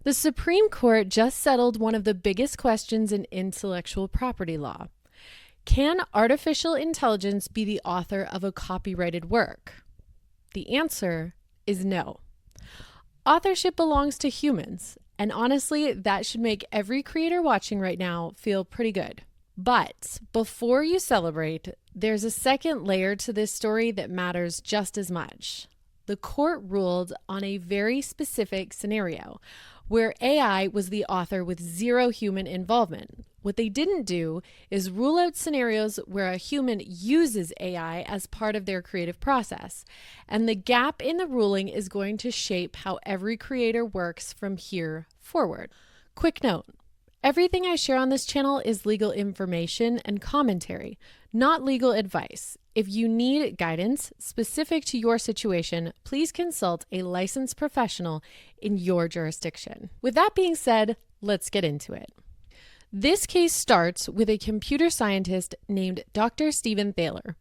The Supreme Court just settled one of the biggest questions in intellectual property law. Can artificial intelligence be the author of a copyrighted work? The answer is no. Authorship belongs to humans, and honestly, that should make every creator watching right now feel pretty good. But before you celebrate, there's a second layer to this story that matters just as much. The court ruled on a very specific scenario where AI was the author with zero human involvement. What they didn't do is rule out scenarios where a human uses AI as part of their creative process. And the gap in the ruling is going to shape how every creator works from here forward. Quick note. Everything I share on this channel is legal information and commentary, not legal advice. If you need guidance specific to your situation, please consult a licensed professional in your jurisdiction. With that being said, let's get into it. This case starts with a computer scientist named Dr. Stephen Thaler.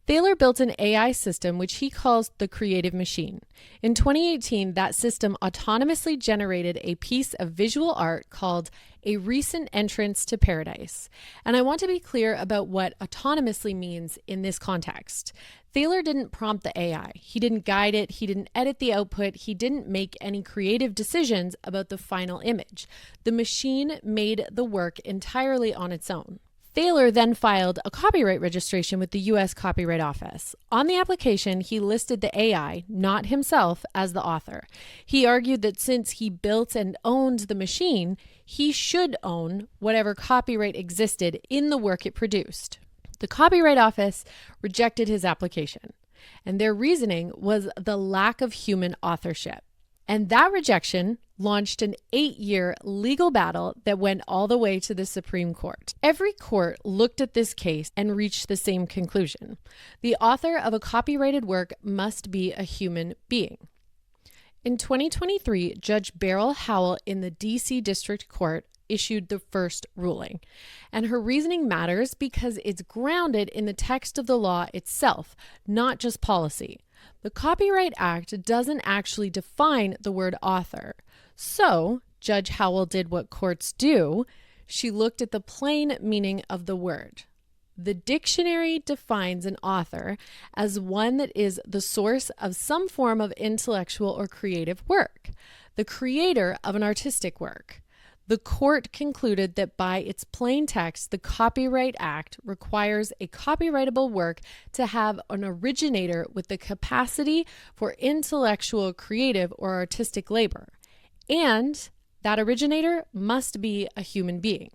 Thaler built an AI system which he calls the creative machine. In 2018, that system autonomously generated a piece of visual art called A Recent Entrance to Paradise. And I want to be clear about what autonomously means in this context. Thaler didn't prompt the AI. He didn't guide it. He didn't edit the output. He didn't make any creative decisions about the final image. The machine made the work entirely on its own. Thaler then filed a copyright registration with the U.S. Copyright Office. On the application, he listed the AI, not himself, as the author. He argued that since he built and owned the machine, he should own whatever copyright existed in the work it produced. The Copyright Office rejected his application, and their reasoning was the lack of human authorship. And that rejection launched an 8-year legal battle that went all the way to the Supreme Court. Every court looked at this case and reached the same conclusion. The author of a copyrighted work must be a human being. In 2023, Judge Beryl Howell in the D.C. District Court issued the first ruling. And her reasoning matters because it's grounded in the text of the law itself, not just policy. The Copyright Act doesn't actually define the word author. So, Judge Howell did what courts do. She looked at the plain meaning of the word. The dictionary defines an author as one that is the source of some form of intellectual or creative work, the creator of an artistic work. The court concluded that by its plain text, the Copyright Act requires a copyrightable work to have an originator with the capacity for intellectual, creative, or artistic labor. And that originator must be a human being.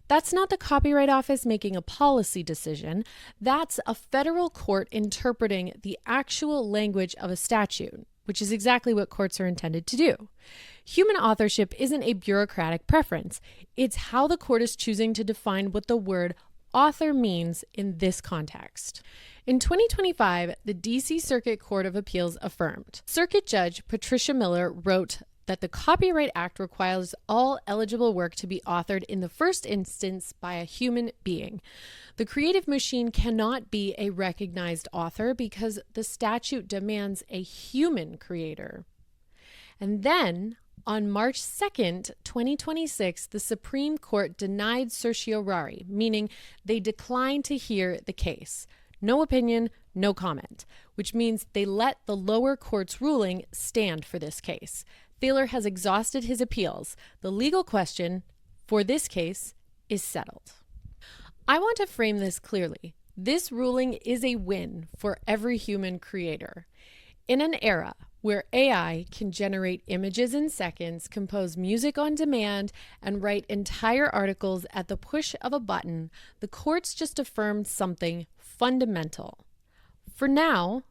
That's not the Copyright Office making a policy decision. That's a federal court interpreting the actual language of a statute, which is exactly what courts are intended to do. Human authorship isn't a bureaucratic preference. It's how the court is choosing to define what the word author means in this context. In 2025, the D.C. Circuit Court of Appeals affirmed. Circuit Judge Patricia Miller wrote that the Copyright Act requires all eligible work to be authored in the first instance by a human being. The creative machine cannot be a recognized author because the statute demands a human creator. And then, on March 2nd, 2026, the Supreme Court denied certiorari, meaning they declined to hear the case. No opinion, no comment, which means they let the lower court's ruling stand for this case. Thaler has exhausted his appeals. The legal question for this case is settled. I want to frame this clearly. This ruling is a win for every human creator. In an era where AI can generate images in seconds, compose music on demand, and write entire articles at the push of a button, the courts just affirmed something fundamental. For now,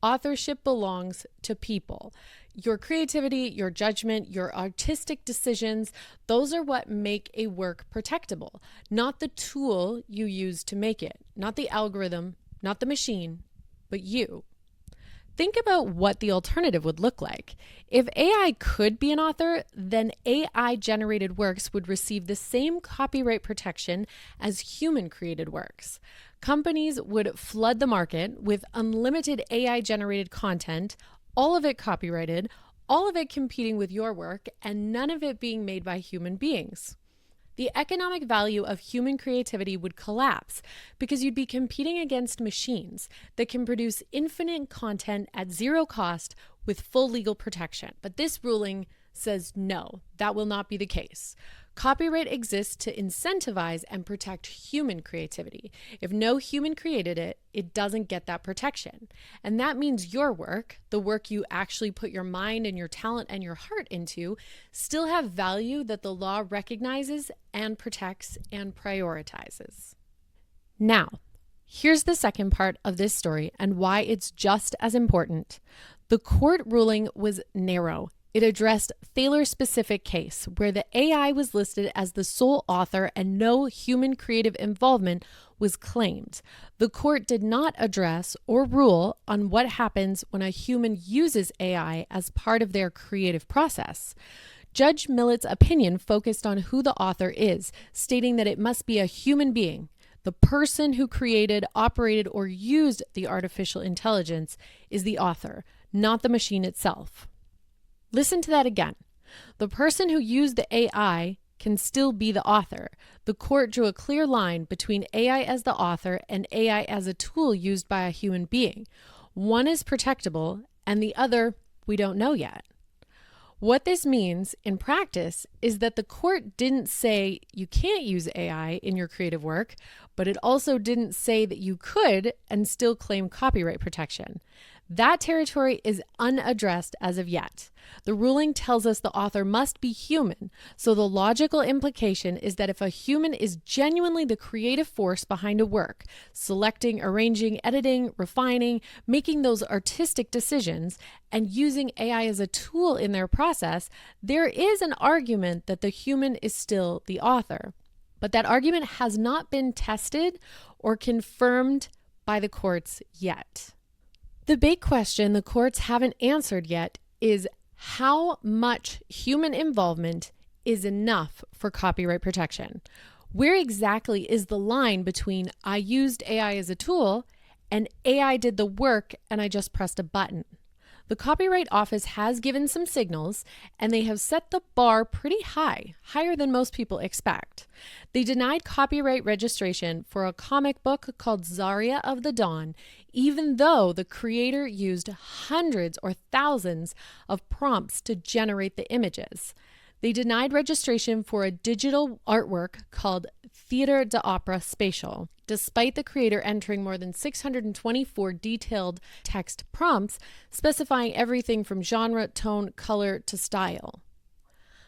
authorship belongs to people. Your creativity, your judgment, your artistic decisions, those are what make a work protectable, not the tool you use to make it, not the algorithm, not the machine, but you. Think about what the alternative would look like. If AI could be an author, then AI-generated works would receive the same copyright protection as human-created works. Companies would flood the market with unlimited AI-generated content, all of it copyrighted, all of it competing with your work and none of it being made by human beings. The economic value of human creativity would collapse because you'd be competing against machines that can produce infinite content at zero cost with full legal protection. But this ruling says no, that will not be the case. Copyright exists to incentivize and protect human creativity. If no human created it, it doesn't get that protection. And that means your work, the work you actually put your mind and your talent and your heart into, still have value that the law recognizes and protects and prioritizes. Now, here's the second part of this story and why it's just as important. The court ruling was narrow. It addressed Thaler's specific case, where the AI was listed as the sole author and no human creative involvement was claimed. The court did not address or rule on what happens when a human uses AI as part of their creative process. Judge Millett's opinion focused on who the author is, stating that it must be a human being. The person who created, operated, or used the artificial intelligence is the author, not the machine itself. Listen to that again. The person who used the AI can still be the author. The court drew a clear line between AI as the author and AI as a tool used by a human being. One is protectable and the other we don't know yet. What this means in practice is that the court didn't say you can't use AI in your creative work, but it also didn't say that you could and still claim copyright protection. That territory is unaddressed as of yet. The ruling tells us the author must be human, so the logical implication is that if a human is genuinely the creative force behind a work, selecting, arranging, editing, refining, making those artistic decisions, and using AI as a tool in their process, there is an argument that the human is still the author. But that argument has not been tested or confirmed by the courts yet. The big question the courts haven't answered yet is how much human involvement is enough for copyright protection? Where exactly is the line between I used AI as a tool and AI did the work and I just pressed a button? The Copyright Office has given some signals, and they have set the bar pretty high, higher than most people expect. They denied copyright registration for a comic book called Zarya of the Dawn, even though the creator used hundreds or thousands of prompts to generate the images. They denied registration for a digital artwork called Theater d'Opera Spatial, despite the creator entering more than 624 detailed text prompts specifying everything from genre, tone, color, to style.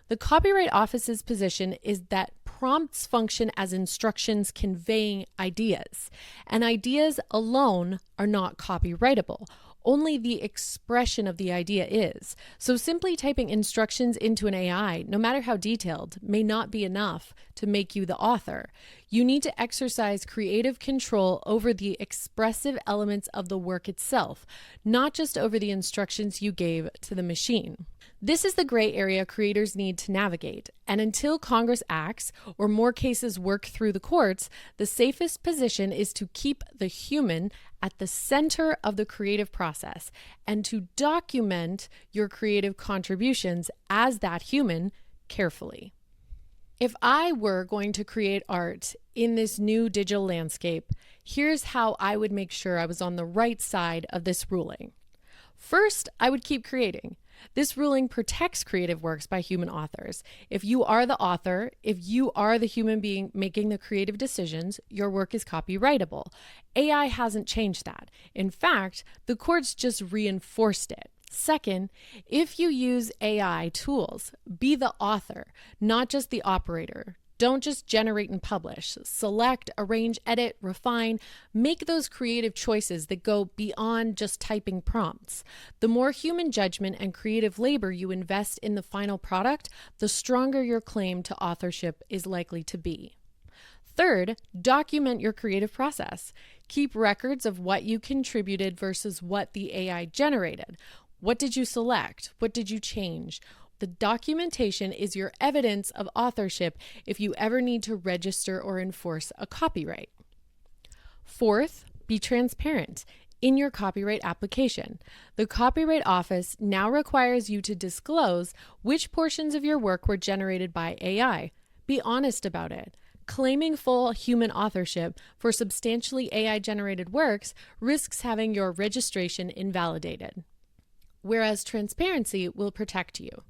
The Copyright Office's position is that prompts function as instructions conveying ideas, and ideas alone are not copyrightable. Only the expression of the idea is. So simply typing instructions into an AI, no matter how detailed, may not be enough to make you the author. You need to exercise creative control over the expressive elements of the work itself, not just over the instructions you gave to the machine. This is the gray area creators need to navigate, and until Congress acts or more cases work through the courts, the safest position is to keep the human at the center of the creative process and to document your creative contributions as that human carefully. If I were going to create art in this new digital landscape, here's how I would make sure I was on the right side of this ruling. First, I would keep creating. This ruling protects creative works by human authors. If you are the author, if you are the human being making the creative decisions, your work is copyrightable. AI hasn't changed that. In fact, the courts just reinforced it. Second, if you use AI tools, be the author, not just the operator. Don't just generate and publish. Select, arrange, edit, refine. Make those creative choices that go beyond just typing prompts. The more human judgment and creative labor you invest in the final product, the stronger your claim to authorship is likely to be. Third, document your creative process. Keep records of what you contributed versus what the AI generated. What did you select? What did you change? The documentation is your evidence of authorship if you ever need to register or enforce a copyright. Fourth, be transparent. in your copyright application. The Copyright Office now requires you to disclose which portions of your work were generated by AI. Be honest about it. Claiming full human authorship for substantially AI-generated works risks having your registration invalidated, whereas transparency will protect you.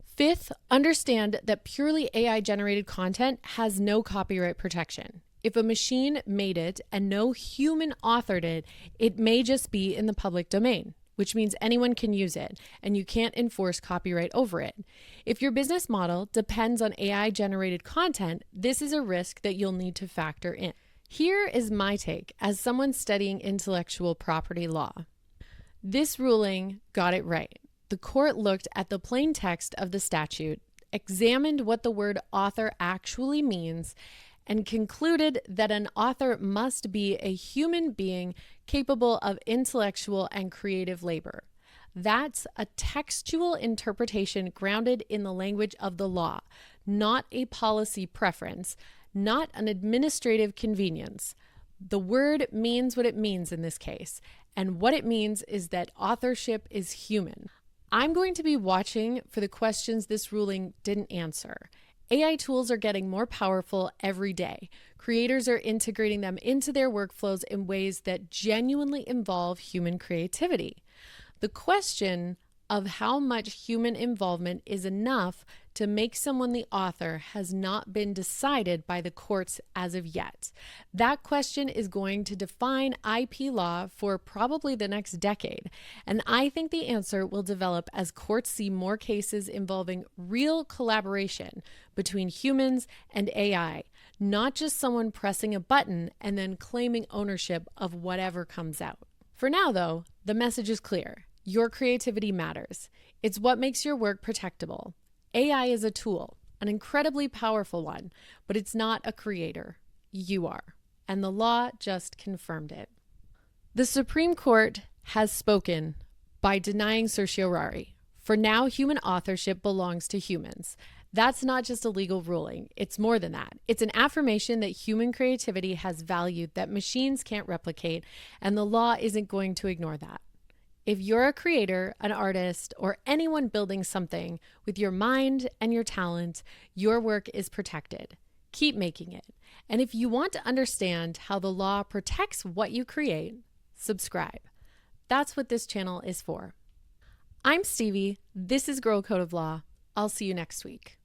Fifth, understand that purely AI-generated content has no copyright protection. If a machine made it and no human authored it, it may just be in the public domain, which means anyone can use it, and you can't enforce copyright over it. If your business model depends on AI-generated content, this is a risk that you'll need to factor in. Here is my take as someone studying intellectual property law. This ruling got it right. The court looked at the plain text of the statute, examined what the word author actually means, and concluded that an author must be a human being capable of intellectual and creative labor. That's a textual interpretation grounded in the language of the law, not a policy preference, not an administrative convenience. The word means what it means in this case, and what it means is that authorship is human. I'm going to be watching for the questions this ruling didn't answer. AI tools are getting more powerful every day. Creators are integrating them into their workflows in ways that genuinely involve human creativity. The question of how much human involvement is enough to make someone the author has not been decided by the courts as of yet. That question is going to define IP law for probably the next decade, and I think the answer will develop as courts see more cases involving real collaboration between humans and AI, not just someone pressing a button and then claiming ownership of whatever comes out. For now, though, the message is clear. Your creativity matters. It's what makes your work protectable. AI is a tool, an incredibly powerful one, but it's not a creator. You are. And the law just confirmed it. The Supreme Court has spoken by denying certiorari. For now, human authorship belongs to humans. That's not just a legal ruling. It's more than that. It's an affirmation that human creativity has value that machines can't replicate, and the law isn't going to ignore that. If you're a creator, an artist, or anyone building something with your mind and your talent, your work is protected. Keep making it. And if you want to understand how the law protects what you create, subscribe. That's what this channel is for. I'm Stevie. This is Girl Code of Law. I'll see you next week.